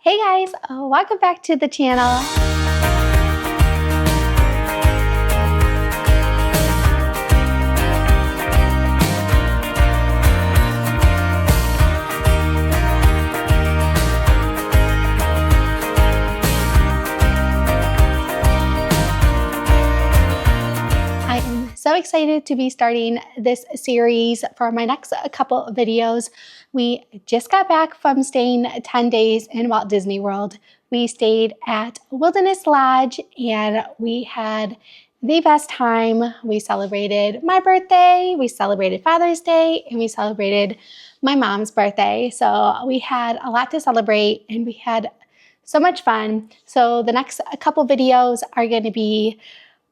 Hey guys, welcome back to the channel. I am so excited to be starting this series for my next couple of videos. We just got back from staying 10 days in Walt Disney World. We stayed at Wilderness Lodge and we had the best time. We celebrated my birthday, we celebrated Father's Day, and we celebrated my mom's birthday. So we had a lot to celebrate and we had so much fun. So the next couple videos are going to be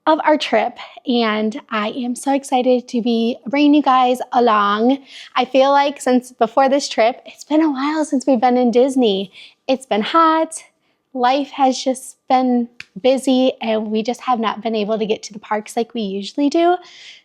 of our trip, and I am so excited to be bringing you guys along. I feel like since before this trip, it's been a while since we've been in Disney. It's been hot, life has just been busy, and we just have not been able to get to the parks like we usually do.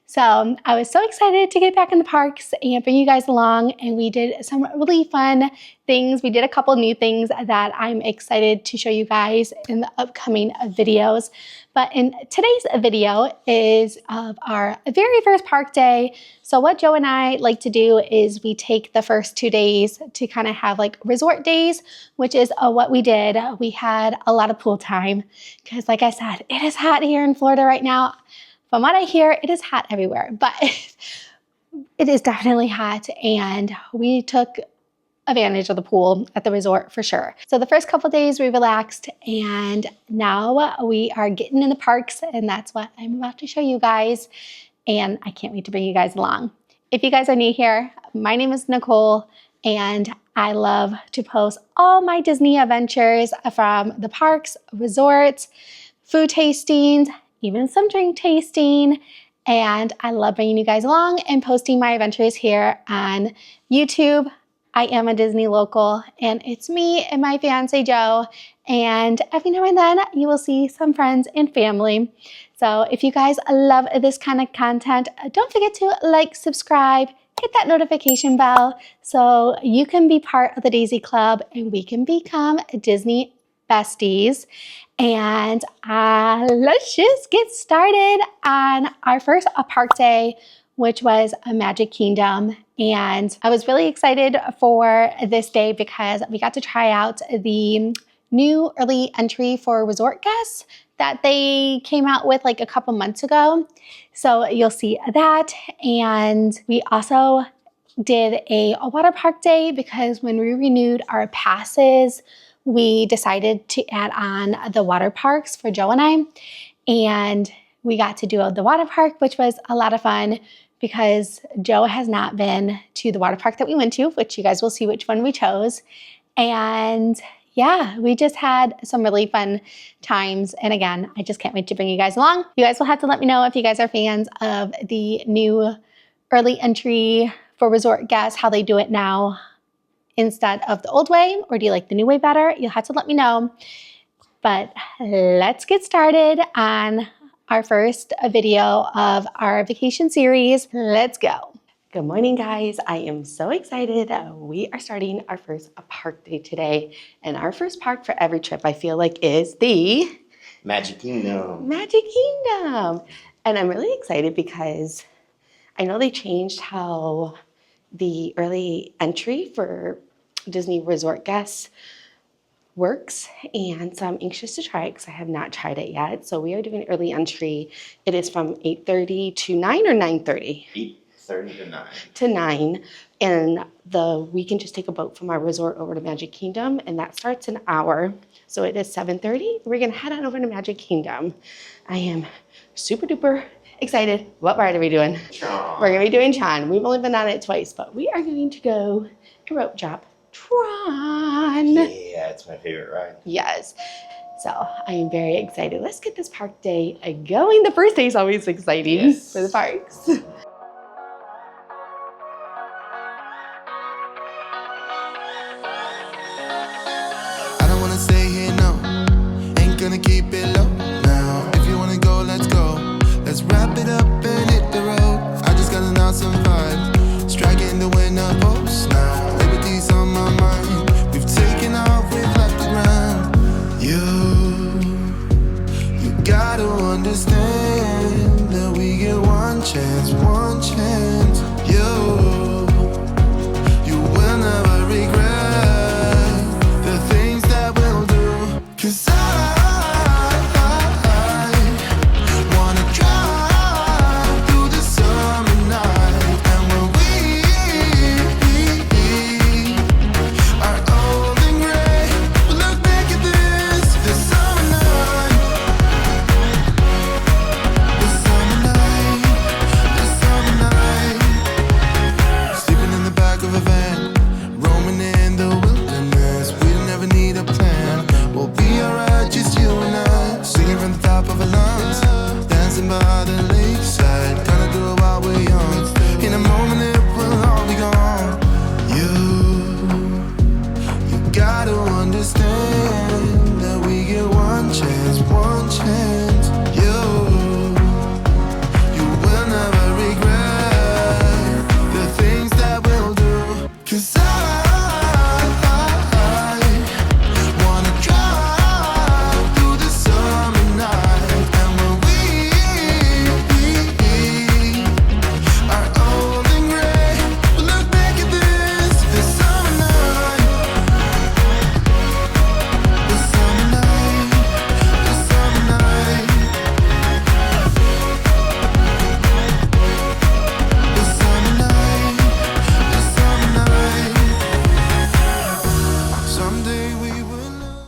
So I was so excited to get back in the parks and bring you guys along, and we did some really fun things. We did a couple new things that I'm excited to show you guys in the upcoming videos. But in today's video is of our very first park day. So what Joe and I like to do is we take the first 2 days to kind of have like resort days, which is what we did. We had a lot of pool time because, like I said, it is hot here in Florida right now. From what I hear, it is hot everywhere, but it is definitely hot, and we took advantage of the pool at the resort for sure. So the first couple days we relaxed, and now we are getting in the parks, and that's what I'm about to show you guys, and I can't wait to bring you guys along. If you guys are new here, my name is Nicole, and I love to post all my Disney adventures from the parks, resorts, food tastings, even some drink tasting, and I love bringing you guys along and posting my adventures here on YouTube. I am a Disney local, and it's me and my fiance Joe, and every now and then you will see some friends and family. So if you guys love this kind of content, don't forget to like, subscribe, hit that notification bell so you can be part of the Daisy Club and we can become Disney besties. And let's just get started on our first park day, which was a Magic Kingdom. And I was really excited for this day because we got to try out the new early entry for resort guests that they came out with like a couple months ago. So you'll see that. And we also did a water park day because when we renewed our passes, we decided to add on the water parks for Joe and I, and we got to do the water park, which was a lot of fun because Joe has not been to the water park that we went to, which you guys will see which one we chose. And yeah, we just had some really fun times. And again, I just can't wait to bring you guys along. You guys will have to let me know if you guys are fans of the new early entry for resort guests, how they do it now instead of the old way, or do you like the new way better? You'll have to let me know. But let's get started on our first video of our vacation series. Let's go. Good morning, guys. I am so excited. We are starting our first park day today. And our first park for every trip, I feel like, is the Magic Kingdom. Magic Kingdom. And I'm really excited because I know they changed how the early entry for Disney resort guests works, and so I'm anxious to try it because I have not tried it yet. So we are doing early entry. It is from 8:30 to 9 or 9:30? 8:30 to 9. To 9, and we can just take a boat from our resort over to Magic Kingdom, and that starts an hour. So it is 7:30. We're gonna head on over to Magic Kingdom. I am super duper excited. What ride are we doing? Tron. We're gonna be doing Tron. We've only been on it twice, but we are going to go a rope drop. Tron. Yeah, it's my favorite ride. Yes. So I am very excited. Let's get this park day going. The first day is always exciting for the parks. I don't wanna stay here, no. Ain't gonna keep it low now. If you wanna go, let's go. Let's wrap it up and hit the road. I just got an awesome vibe. Striking the winner post now. Liberty's on my mind. We've taken off, we've left the ground. understand that we get one chance, one chance. You will never regret the things that we'll do. 'Cause I wanna drive through the summer night. And when we are old and gray, we'll look back at this summer night. This summer night, this summer night. Sleeping in the back of a van, roaming in the wilderness. We don't ever need a plan. We'll be alright, just you and I. Singing from the top of our lungs, dancing by the lakeside. Gonna do it while we're young. In a moment it will all be gone. You gotta understand that we get one chance, one chance. You will never regret the things that we'll do. 'Cause I wanna drive through the summer night. And when we are old and gray, we'll look back at this summer night. This summer night, this summer night. This summer night, this summer night. Someday we will know.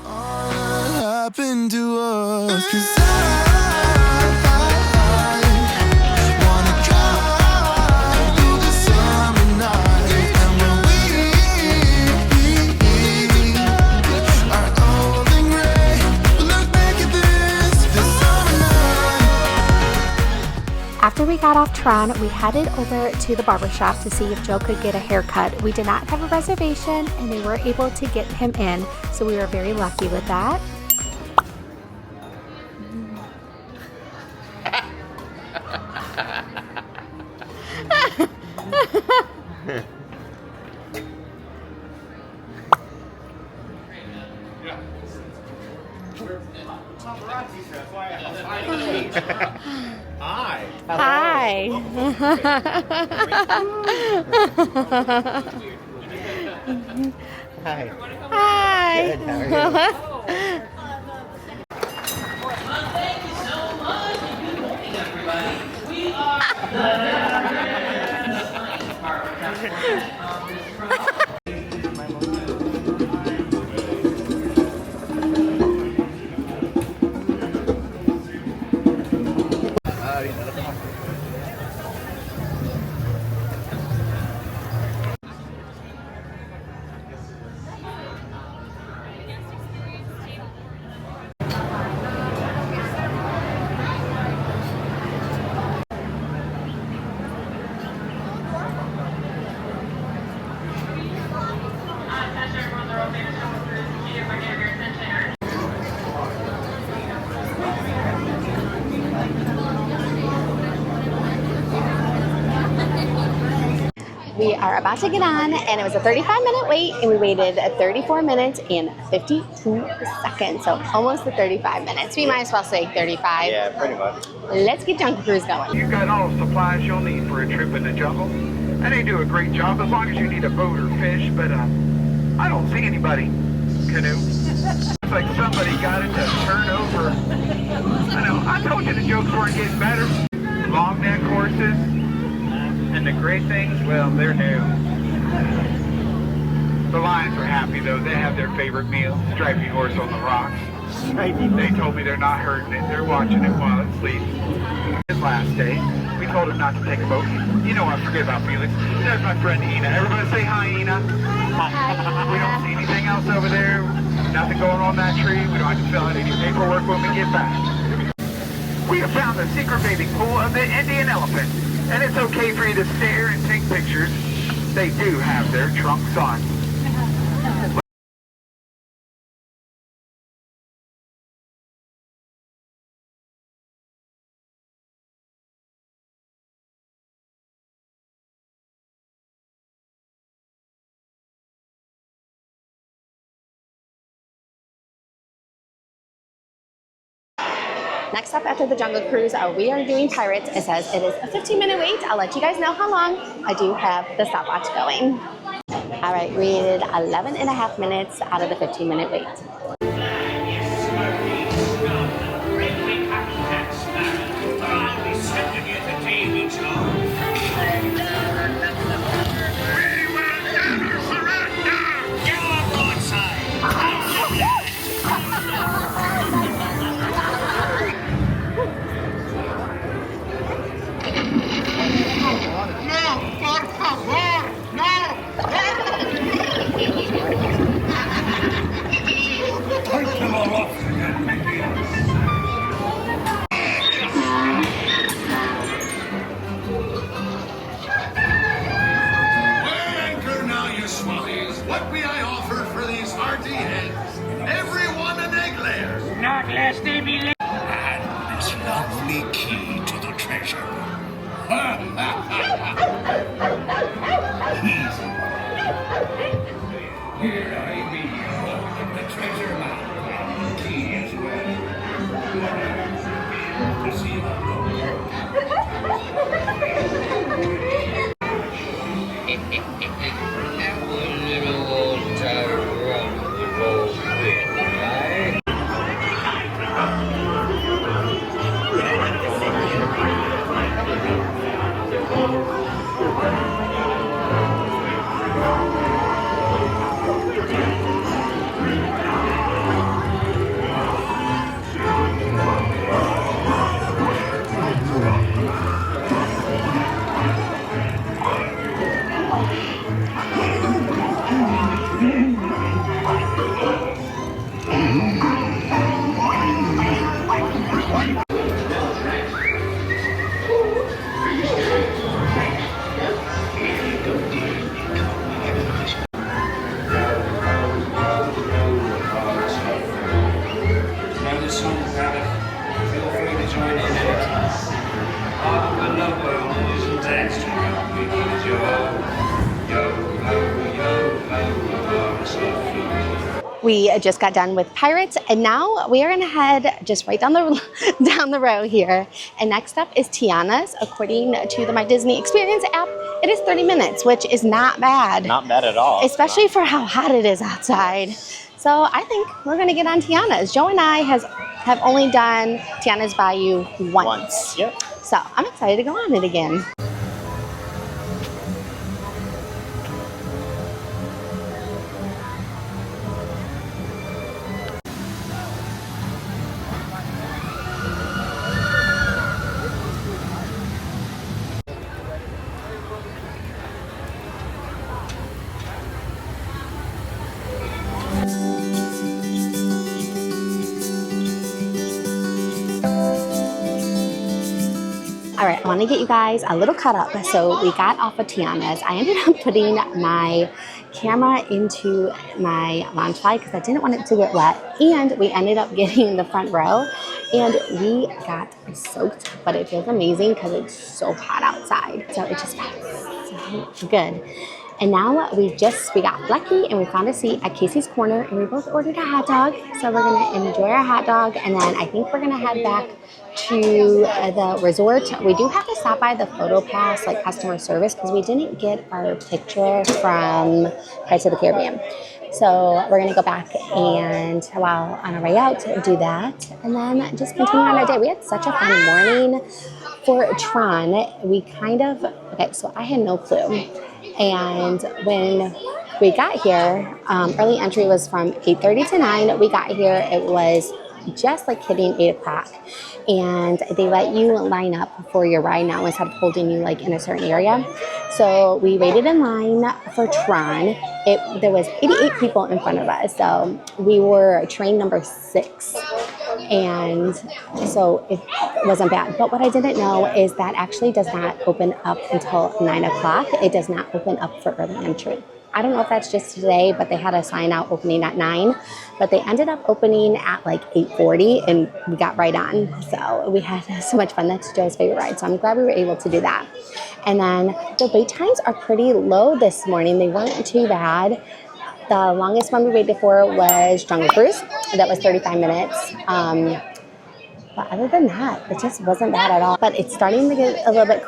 All that happened to us. 'Cause I wanna drive through the summer night. And when we are old and gray, we'll look back at this summer night. After we got off Tron, we headed over to the barbershop to see if Joe could get a haircut. We did not have a reservation and they were able to get him in, so we were very lucky with that. Hi. Hi. Hi. Hi. Good, how are you? We are about to get on, and it was a 35-minute wait, and we waited 34 minutes and 52 seconds, so almost the 35 minutes. We might as well say 35. Yeah, pretty much. Let's get Jungle Cruise going. You've got all the supplies you'll need for a trip in the jungle. And they do a great job as long as you need a boat or fish, but I don't see anybody. Canoe. It's like somebody got it to turn over. I know, I told you the jokes weren't getting better. Long neck horses. And the great things, well, they're new. The lions are happy though. They have their favorite meal, stripy horse on the rocks. They told me they're not hurting it. They're watching it while it sleeps. His last day, we told him not to take a boat. You know what, forget about Felix. There's my friend Ina. Everybody say hi, Ina. We don't see anything else over there. Nothing going on that tree. We don't have to fill out any paperwork when we get back. We have found the secret bathing pool of the Indian elephant. And it's okay for you to stare and take pictures. They do have their trunks on. Next up after the Jungle Cruise, we are doing Pirates. It says it is a 15-minute wait. I'll let you guys know how long. I do have the stopwatch going. All right, we did 11 and a half minutes out of the 15-minute wait. What may I offer for these hearty heads? Everyone an egg layer. Not lest they be late. And this lovely key to the treasure. Easy. Here I be, holding the treasure map and the key as well. To see the We just got done with Pirates, and now we are gonna head just right down the down the row here. And next up is Tiana's. According to the My Disney Experience app, it is 30 minutes, which is not bad. Not bad at all. Especially for how hot it is outside. So I think we're gonna get on Tiana's. Joe and I have only done Tiana's Bayou once. Yep. So I'm excited to go on it again. All right, I want to get you guys a little cut up. So we got off of Tiana's. I ended up putting my camera into my lounge fly because I didn't want it to get wet. And we ended up getting the front row and we got soaked, but it feels amazing because it's so hot outside. So it just feels so good. And now we got lucky and we found a seat at Casey's Corner and we both ordered a hot dog. So we're gonna enjoy our hot dog and then I think we're gonna head back to the resort. We do have to stop by the photo pass, like customer service, because we didn't get our picture from Pirates of the Caribbean. So we're gonna go back and while on our way out, do that and then just continue on our day. We had such a fun morning for Tron. Okay, so I had no clue. And when we got here, early entry was from 8:30 to 9. We got here, it was just like hitting 8 o'clock. And they let you line up for your ride now instead of holding you like in a certain area. So we waited in line for Tron. There was 88 people in front of us. So we were train number 6. And so it wasn't bad. But what I didn't know is that actually does not open up until 9 o'clock. It does not open up for early entry. I don't know if that's just today, but they had a sign out opening at 9, but they ended up opening at like 8:40 and we got right on. So we had so much fun. That's Joe's favorite ride. So I'm glad we were able to do that. And then the wait times are pretty low this morning. They weren't too bad. The longest one we waited for was Jungle Cruise. That was 35 minutes. But other than that, it just wasn't bad at all. But it's starting to get a little bit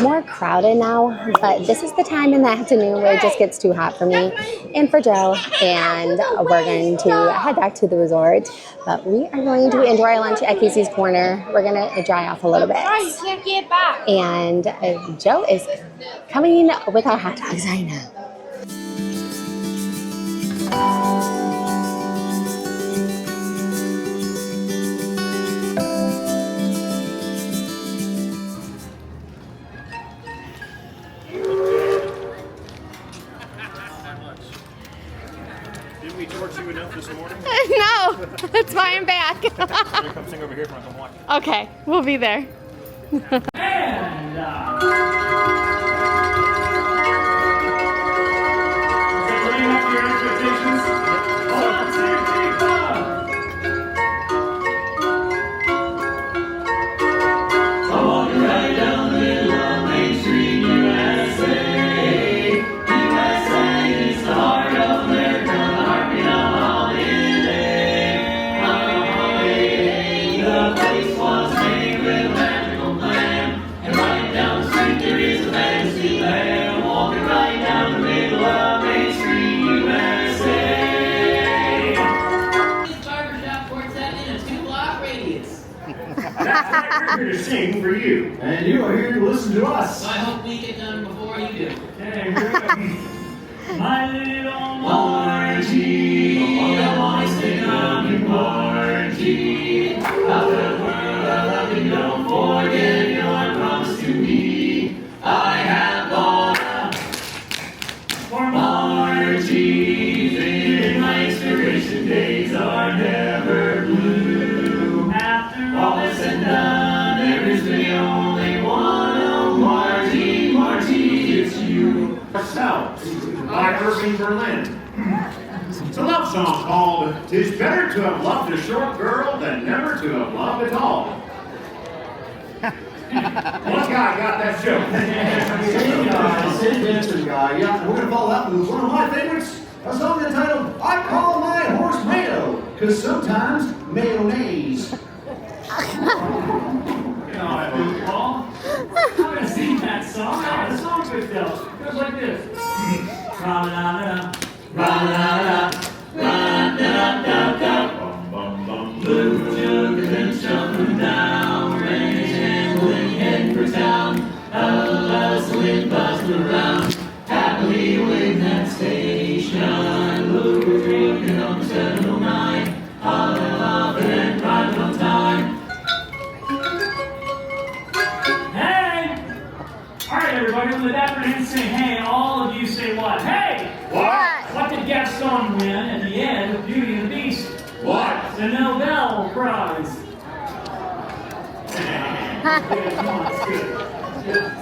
more crowded now. But this is the time in the afternoon where it just gets too hot for me and for Joe. And we're going to head back to the resort. But we are going to enjoy our lunch at Casey's Corner. We're going to dry off a little bit. You can't get back. And Joe is coming with our hot dogs right now. Didn't we torch you enough this morning? No, that's why I'm back. Come sing over here if I come watch. Okay, we'll be there. And living up to your expectations? 1, 2, 3, 4. I'm walking right down the middle of Main Street, USA. USA is the heart of America, the heartbeat of a holiday. Holiday. The place was made with a magical plan, and right down the street there is a fantasy land. Walking right down the middle of Main Street, USA. This barbershop quartet in a 2-block radius. That's why we're here to sing for you. And you are here to listen to us. So I hope we get done before you do. Okay, good. My little Margie, I want to sing on you, Margie. Out of the world I love you, don't forget your promise to me. I have gone for Margie, thinking my inspiration days are never blue. After all is said and done, there is the only one, oh Margie, Margie, it's you. Ourselves by Irving Berlin. It's a love song called "'Tis Better to Have Loved a Short Girl Than Never to Have Loved at All." One guy got that joke. Hey guys, Sid Dancing Guy. Yeah, we're gonna follow that move. One of my favorites, a song entitled "I Call My Horse Mayo," cause sometimes mayonnaise. Paul, I'm gonna sing that song. The song's good though. It goes like this. Ra-la-la-la, ra-la-la-la, ra-da-da-da-da. Blue sugar and jumping down, rain shambling, heading for town. Us wind buzzing around, happily waiting at station. Blue drinking on the 709, hauling off and driving on time. Hey! Alright everybody, with that for him say hey, all of you say what? Hey! What? What did Gaston win at the end of Beauty and the Beast? What? The Nobel Prize. Come on, it's good.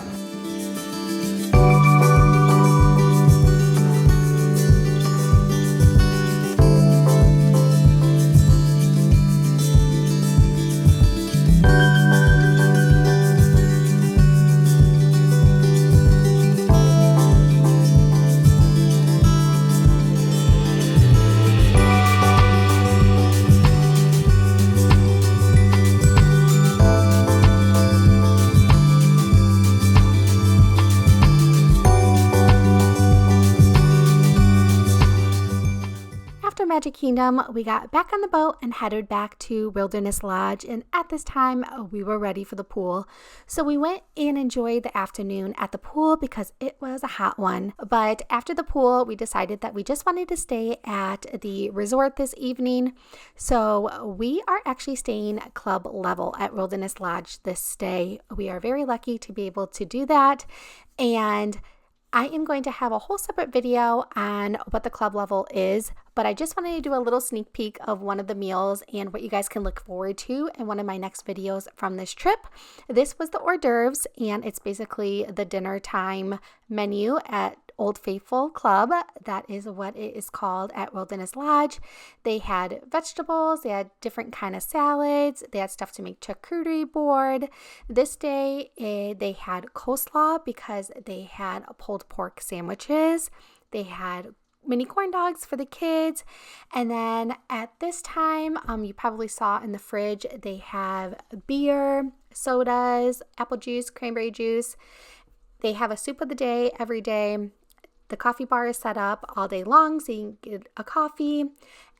Magic Kingdom, we got back on the boat and headed back to Wilderness Lodge, and at this time we were ready for the pool. So we went and enjoyed the afternoon at the pool because it was a hot one. But after the pool, we decided that we just wanted to stay at the resort this evening. So we are actually staying club level at Wilderness Lodge this stay. We are very lucky to be able to do that, and I am going to have a whole separate video on what the club level is, but I just wanted to do a little sneak peek of one of the meals and what you guys can look forward to in one of my next videos from this trip. This was the hors d'oeuvres, and it's basically the dinner time menu at Old Faithful Club. That is what it is called at Wilderness Lodge. They had vegetables, they had different kind of salads, they had stuff to make charcuterie board. This day they had coleslaw because they had pulled pork sandwiches. They had mini corn dogs for the kids. And then at this time, you probably saw in the fridge, they have beer, sodas, apple juice, cranberry juice. They have a soup of the day every day. The coffee bar is set up all day long, so you can get a coffee.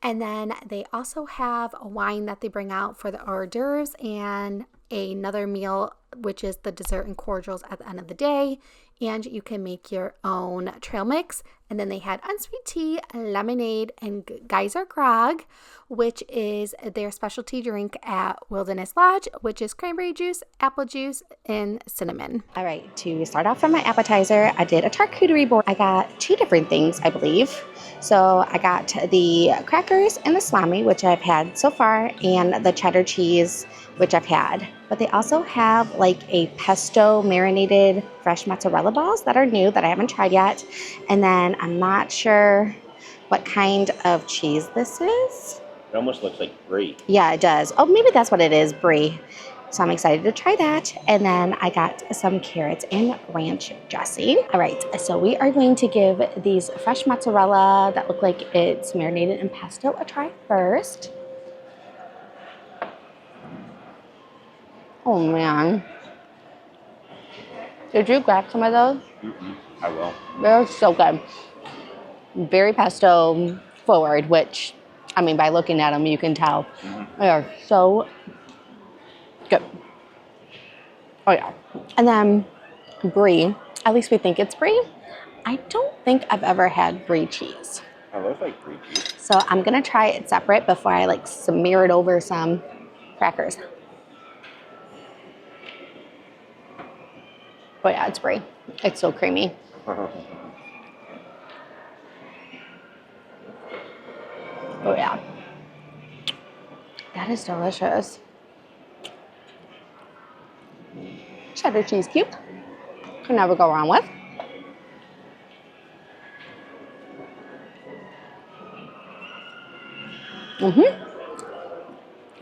And then they also have a wine that they bring out for the hors d'oeuvres and another meal, which is the dessert and cordials at the end of the day. And you can make your own trail mix. And then they had unsweet tea, lemonade, and geyser grog, which is their specialty drink at Wilderness Lodge, which is cranberry juice, apple juice, and cinnamon. All right, to start off for my appetizer, I did a charcuterie board. I got 2 different things, I believe. So I got the crackers and the salami, which I've had so far, and the cheddar cheese, which I've had. But they also have like a pesto marinated fresh mozzarella balls that are new that I haven't tried yet. And then I'm not sure what kind of cheese this is. It almost looks like brie. Yeah, it does. Oh, maybe that's what it is, brie. So I'm excited to try that. And then I got some carrots and ranch dressing. All right, so we are going to give these fresh mozzarella that look like it's marinated in pesto a try first. Oh man. Did you grab some of those? I will. They're so good. Very pesto forward, which, I mean, by looking at them, you can tell. They are so good. Oh yeah. And then brie. At least we think it's brie. I don't think I've ever had brie cheese. It looks like brie cheese. So I'm gonna try it separate before I like smear it over some crackers. Oh yeah, it's brie. It's so creamy. Oh yeah. That is delicious. Cheddar cheese cube. Can never go wrong with.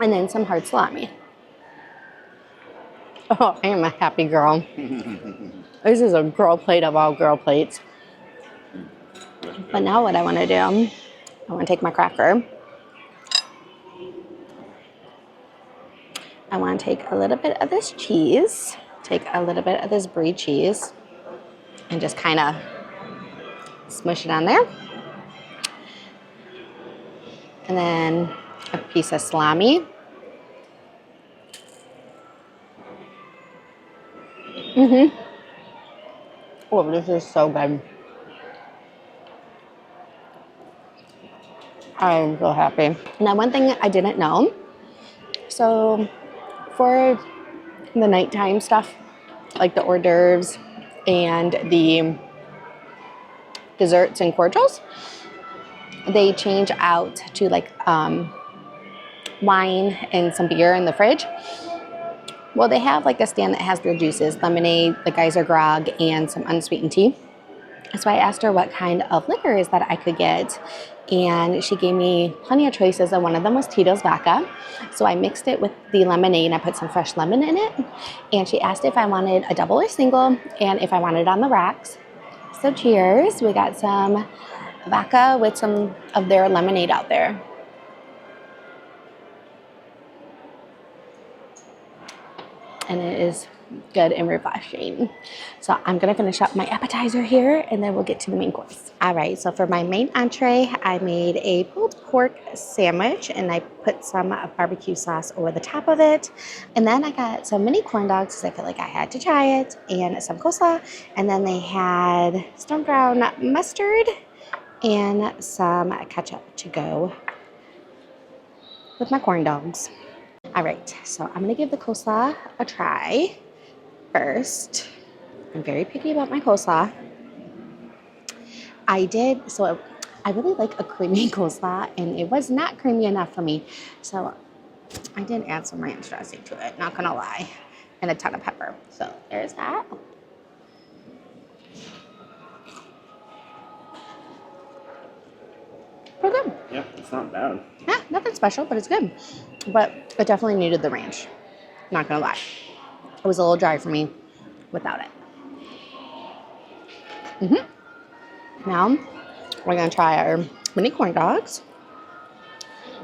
And then some hard salami. Oh, I am a happy girl. This is a girl plate of all girl plates. But now what I want to do, I want to take my cracker. I want to take a little bit of this cheese, take a little bit of this brie cheese, and just kind of smush it on there. And then a piece of salami. Oh, this is so good. I'm so happy. Now, one thing I didn't know, so for the nighttime stuff, like the hors d'oeuvres and the desserts and cordials, they change out to like wine and some beer in the fridge. Well, they have like a stand that has their juices, lemonade, the geyser grog, and some unsweetened tea. So I asked her what kind of liquors that I could get, and she gave me plenty of choices, and one of them was Tito's vodka. So I mixed it with the lemonade, and I put some fresh lemon in it, and she asked if I wanted a double or single, and if I wanted it on the rocks. So cheers, we got some vodka with some of their lemonade out there. And it is good and refreshing. So I'm gonna finish up my appetizer here, and then we'll get to the main course. All right, so for my main entree, I made a pulled pork sandwich, and I put some barbecue sauce over the top of it. And then I got some mini corn dogs because I felt like I had to try it, and some coleslaw. And then they had stone ground mustard and some ketchup to go with my corn dogs. All right, so I'm gonna give the coleslaw a try first. I'm very picky about my coleslaw. I really like a creamy coleslaw, and it was not creamy enough for me. So I did add some ranch dressing to it, not gonna lie, and a ton of pepper. So there's that. Pretty good. Yeah, it's not bad. Yeah, nothing special, but it's good. But it definitely needed the ranch. Not gonna lie. It was a little dry for me without it. Now, We're gonna try our mini corn dogs.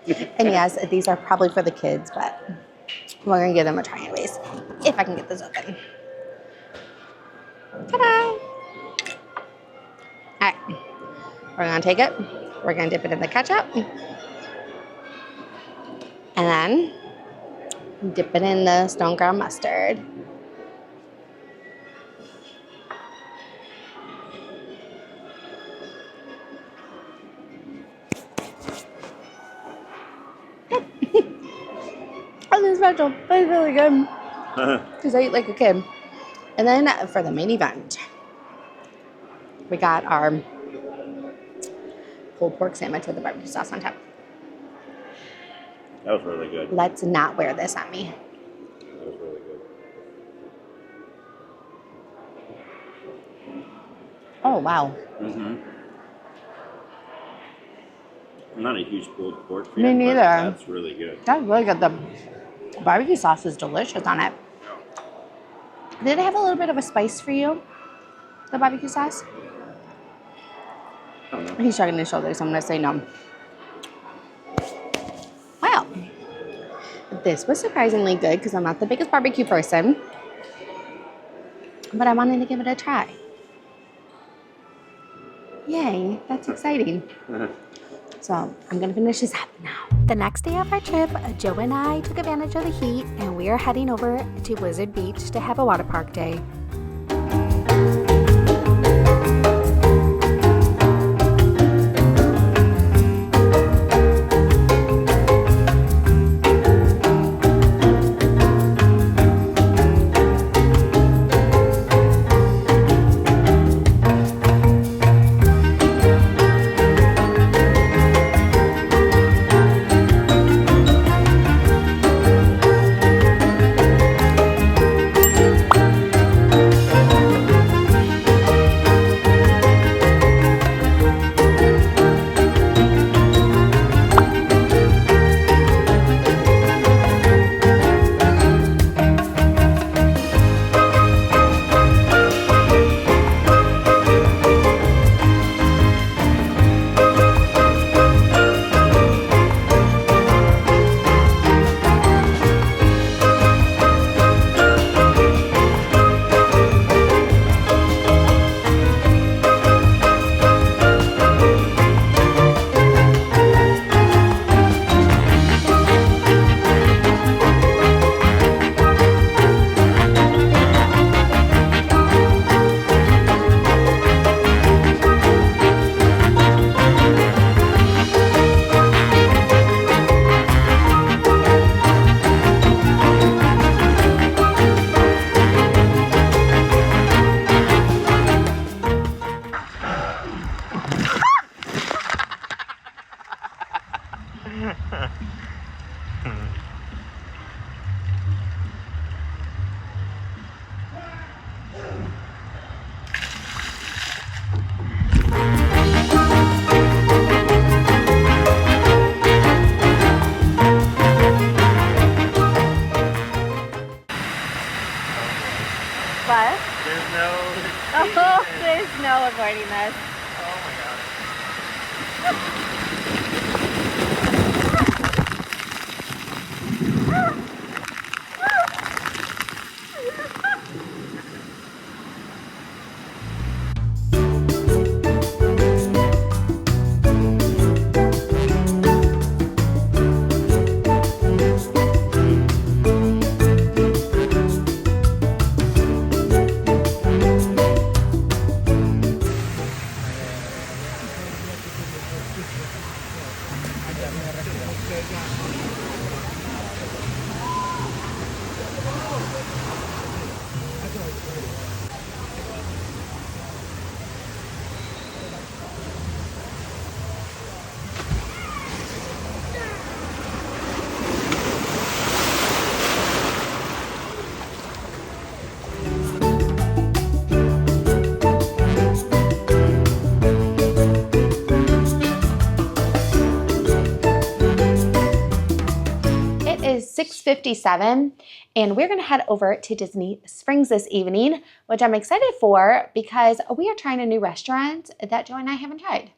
And yes, these are probably for the kids, but we're gonna give them a try anyways. If I can get this open. Ta-da! All right, we're gonna take it. We're gonna dip it in the ketchup. And then dip it in the stone ground mustard. Oh, this is special, but it's really good. Because I eat like a kid. And then for the main event, we got our pulled pork sandwich with the barbecue sauce on top. That was really good. Let's not wear this on me. That was really good. Oh, wow. Mm-hmm. I'm not a huge pulled pork fan. Me neither. But that's really good. That's really good. The barbecue sauce is delicious on it. Did it have a little bit of a spice for you? The barbecue sauce? I don't know. He's shrugging his shoulders, so I'm going to say no. Wow. This was surprisingly good because I'm not the biggest barbecue person. But I wanted to give it a try. Yay, that's exciting. So I'm going to finish this up now. The next day of our trip, Joe and I took advantage of the heat and we are heading over to Blizzard Beach to have a water park day. What? There's no. Oh, there's no avoiding this. Oh my god. Is 6:57 and we're going to head over to Disney Springs this evening, which I'm excited for because we are trying a new restaurant that Joe and I haven't tried.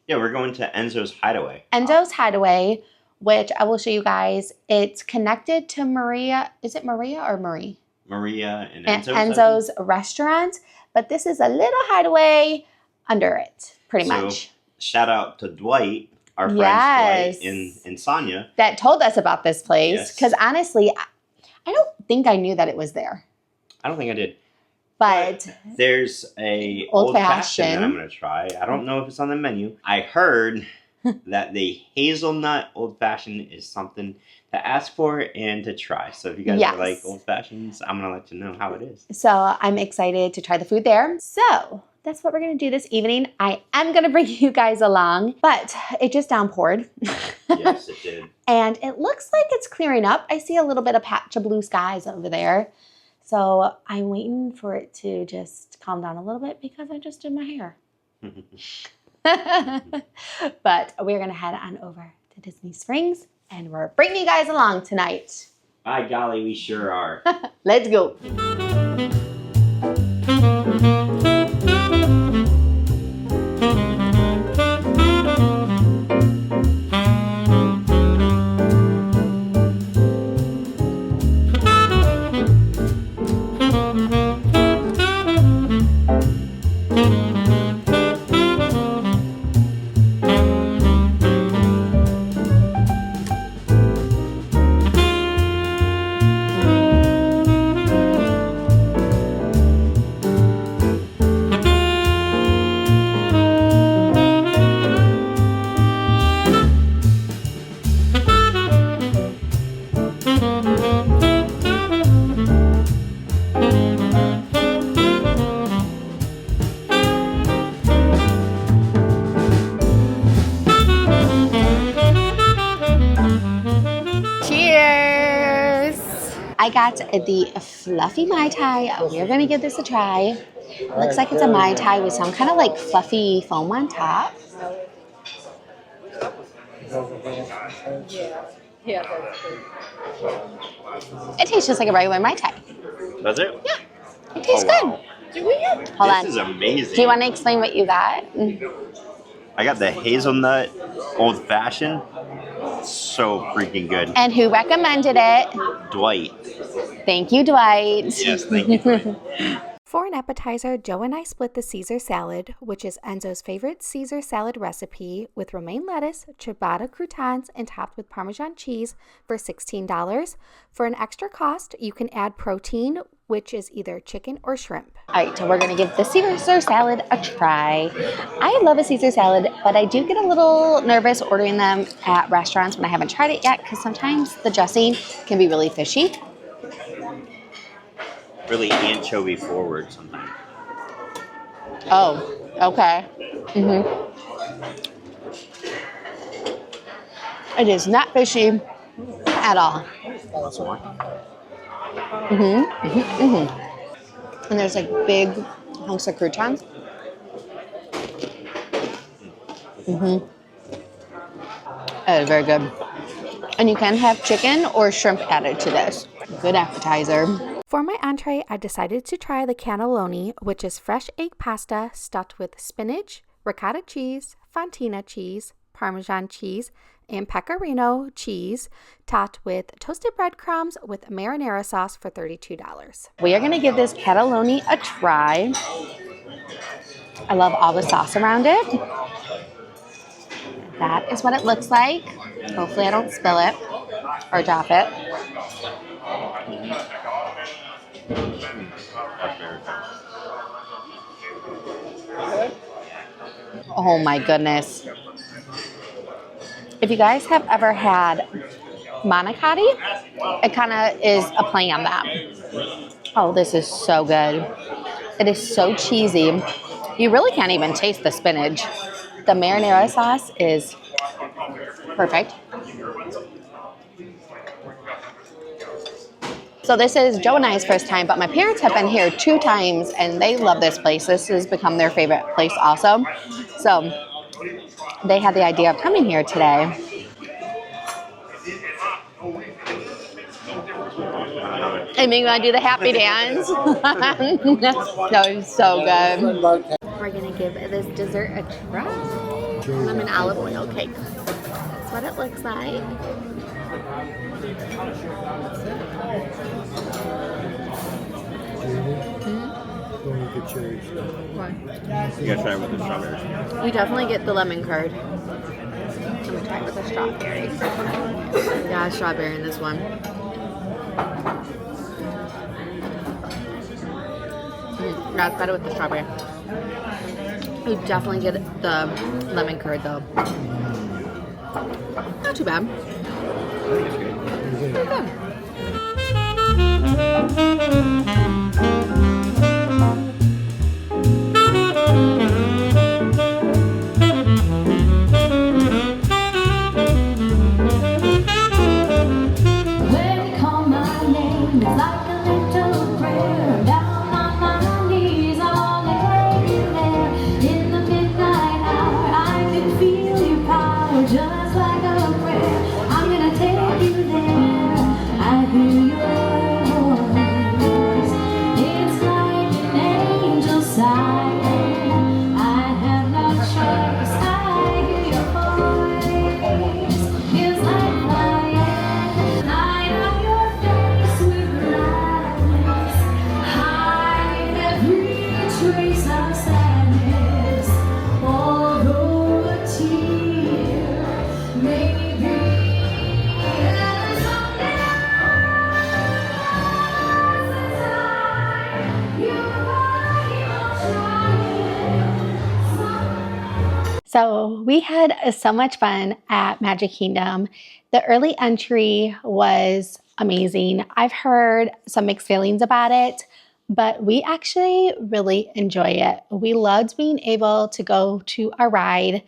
Yeah, we're going to Enzo's Hideaway. Enzo's Hideaway, which I will show you guys. It's connected to Maria. Is it Maria or Marie? Maria and And Enzo's. Enzo's restaurant. But this is a little hideaway under it, pretty So, much. Shout out to Dwight, our friends Yes. Dwight and Sonia. That told us about this place. Yes. Because honestly, I don't think I knew that it was there. I don't think I did. But There's a Old old-fashioned that fashioned. I'm going to try. I don't know if it's on the menu. I heard that the hazelnut old-fashioned is something to ask for and to try. So if you guys Yes. are like old-fashions, I'm going to let you know how it is. so I'm excited to try the food there. So that's what we're going to do this evening. I am going to bring you guys along, but it just downpoured. Yes, it did. And it looks like it's clearing up. I see a little bit of patch of blue skies over there. So I'm waiting for it to just calm down a little bit because I just did my hair. But we're going to head on over to Disney Springs and we're bringing you guys along tonight. By golly, we sure are. Let's go. Cheers! I got the fluffy Mai Tai. We're gonna give this a try. Looks like it's a Mai Tai with some kind of like fluffy foam on top. It tastes just like a regular Mai Tai. Does it? Yeah, it tastes wow. good. Hold on. This is amazing. Do you want to explain what you got? I got the hazelnut old-fashioned. So freaking good. And who recommended it? Dwight. Thank you, Dwight. Yes, thank you, Dwight. For an appetizer, Joe and I split the Caesar salad, which is Enzo's favorite Caesar salad recipe, with romaine lettuce, ciabatta croutons, and topped with Parmesan cheese for $16. For an extra cost, you can add protein, which is either chicken or shrimp. All right, so we're gonna give the Caesar salad a try. I love a Caesar salad, but I do get a little nervous ordering them at restaurants when I haven't tried it yet, because sometimes the dressing can be really fishy. Really anchovy forward sometimes. Oh, okay. It is not fishy at all. And there's like big hunks of croutons. That is very good. And you can have chicken or shrimp added to this. Good appetizer. For my entree, I decided to try the cannelloni, which is fresh egg pasta stuffed with spinach, ricotta cheese, fontina cheese, Parmesan cheese, and pecorino cheese, topped with toasted breadcrumbs with marinara sauce for $32. We are going to give this cannelloni a try. I love all the sauce around it. That is what it looks like. Hopefully I don't spill it or drop it. Oh my goodness. If you guys have ever had manicotti, it kind of is a play on that. Oh, this is so good. It is so cheesy. You really can't even taste the spinach. The marinara sauce is perfect. So this is Joe and I's first time, but my parents have been here 2 times and they love this place. This has become their favorite place also. So they had the idea of coming here today. And maybe want to do the happy dance. That was so good. We're gonna give this dessert a try. lemon olive oil cake. That's what it looks like. You gotta try it with the strawberries. You definitely get the lemon curd. I'm gonna try it with the strawberry. Yeah, strawberry in this one. Yeah, it's better with the strawberry. You definitely get the lemon curd though. Not too bad. Pretty good. So we had so much fun at Magic Kingdom. The early entry was amazing. I've heard some mixed feelings about it, but we actually really enjoy it. We loved being able to go to a ride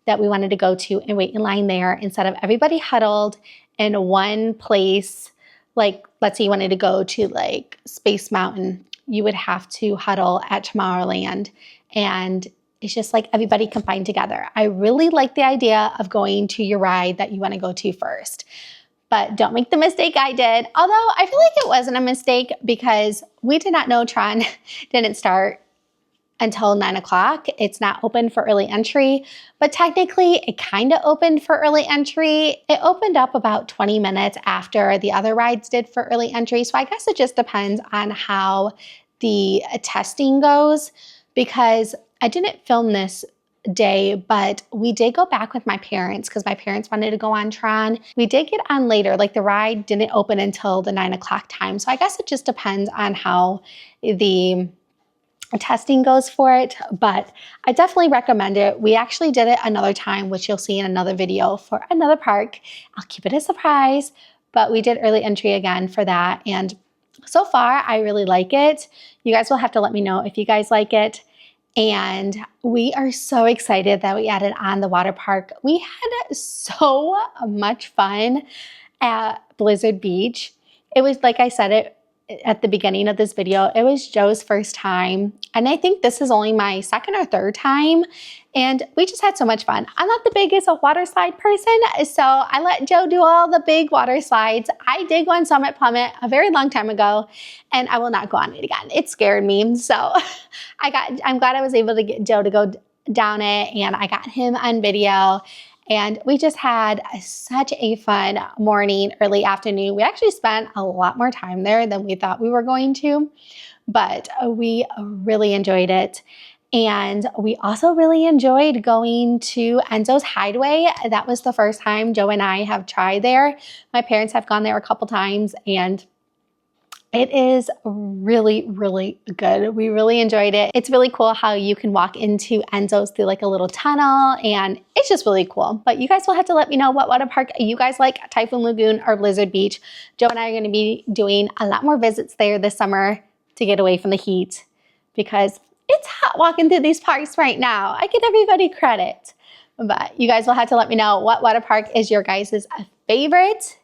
that we wanted to go to and wait in line there instead of everybody huddled in one place. Like, let's say you wanted to go to like Space Mountain, you would have to huddle at Tomorrowland, and it's just like everybody confined together. I really like the idea of going to your ride that you want to go to first. But don't make the mistake I did. Although I feel like it wasn't a mistake because we did not know Tron didn't start until 9 o'clock. It's not open for early entry, but technically it kind of opened for early entry. It opened up about 20 minutes after the other rides did for early entry. So I guess it just depends on how the testing goes, because I didn't film this day, but we did go back with my parents because my parents wanted to go on Tron. We did get on later, like the ride didn't open until the 9 o'clock time. So I guess it just depends on how the testing goes for it, but I definitely recommend it. We actually did it another time, which you'll see in another video for another park. I'll keep it a surprise, but we did early entry again for that. And so far, I really like it. You guys will have to let me know if you guys like it. And we are so excited that we added on the water park. We had so much fun at Blizzard Beach. It was, like I said it at the beginning of this video, it was Joe's first time. And I think this is only my second or third time. And we just had so much fun. I'm not the biggest water slide person, so I let Joe do all the big water slides. I did go on Summit Plummet a very long time ago, and I will not go on it again. It scared me. So I'm glad I was able to get Joe to go down it, and I got him on video. And we just had such a fun morning, early afternoon. We actually spent a lot more time there than we thought we were going to, but we really enjoyed it. And we also really enjoyed going to Enzo's Hideaway. That was the first time Joe and I have tried there. My parents have gone there a couple times, and it is really, really good. We really enjoyed it. It's really cool how you can walk into Enzo's through like a little tunnel, and it's just really cool. But you guys will have to let me know what water park you guys like, Typhoon Lagoon or Blizzard Beach. Joe and I are going to be doing a lot more visits there this summer to get away from the heat, because it's hot walking through these parks right now. I give everybody credit. But you guys will have to let me know what water park is your guys' favorite.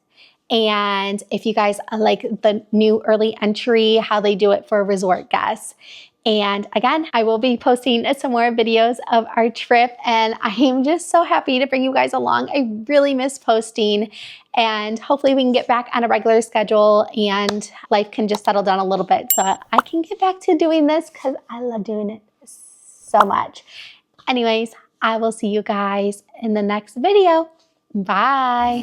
And if you guys like the new early entry, how they do it for resort guests. And again, I will be posting some more videos of our trip, and I am just so happy to bring you guys along. I really miss posting, and hopefully we can get back on a regular schedule and life can just settle down a little bit so I can get back to doing this, because I love doing it so much. Anyways, I will see you guys in the next video. Bye.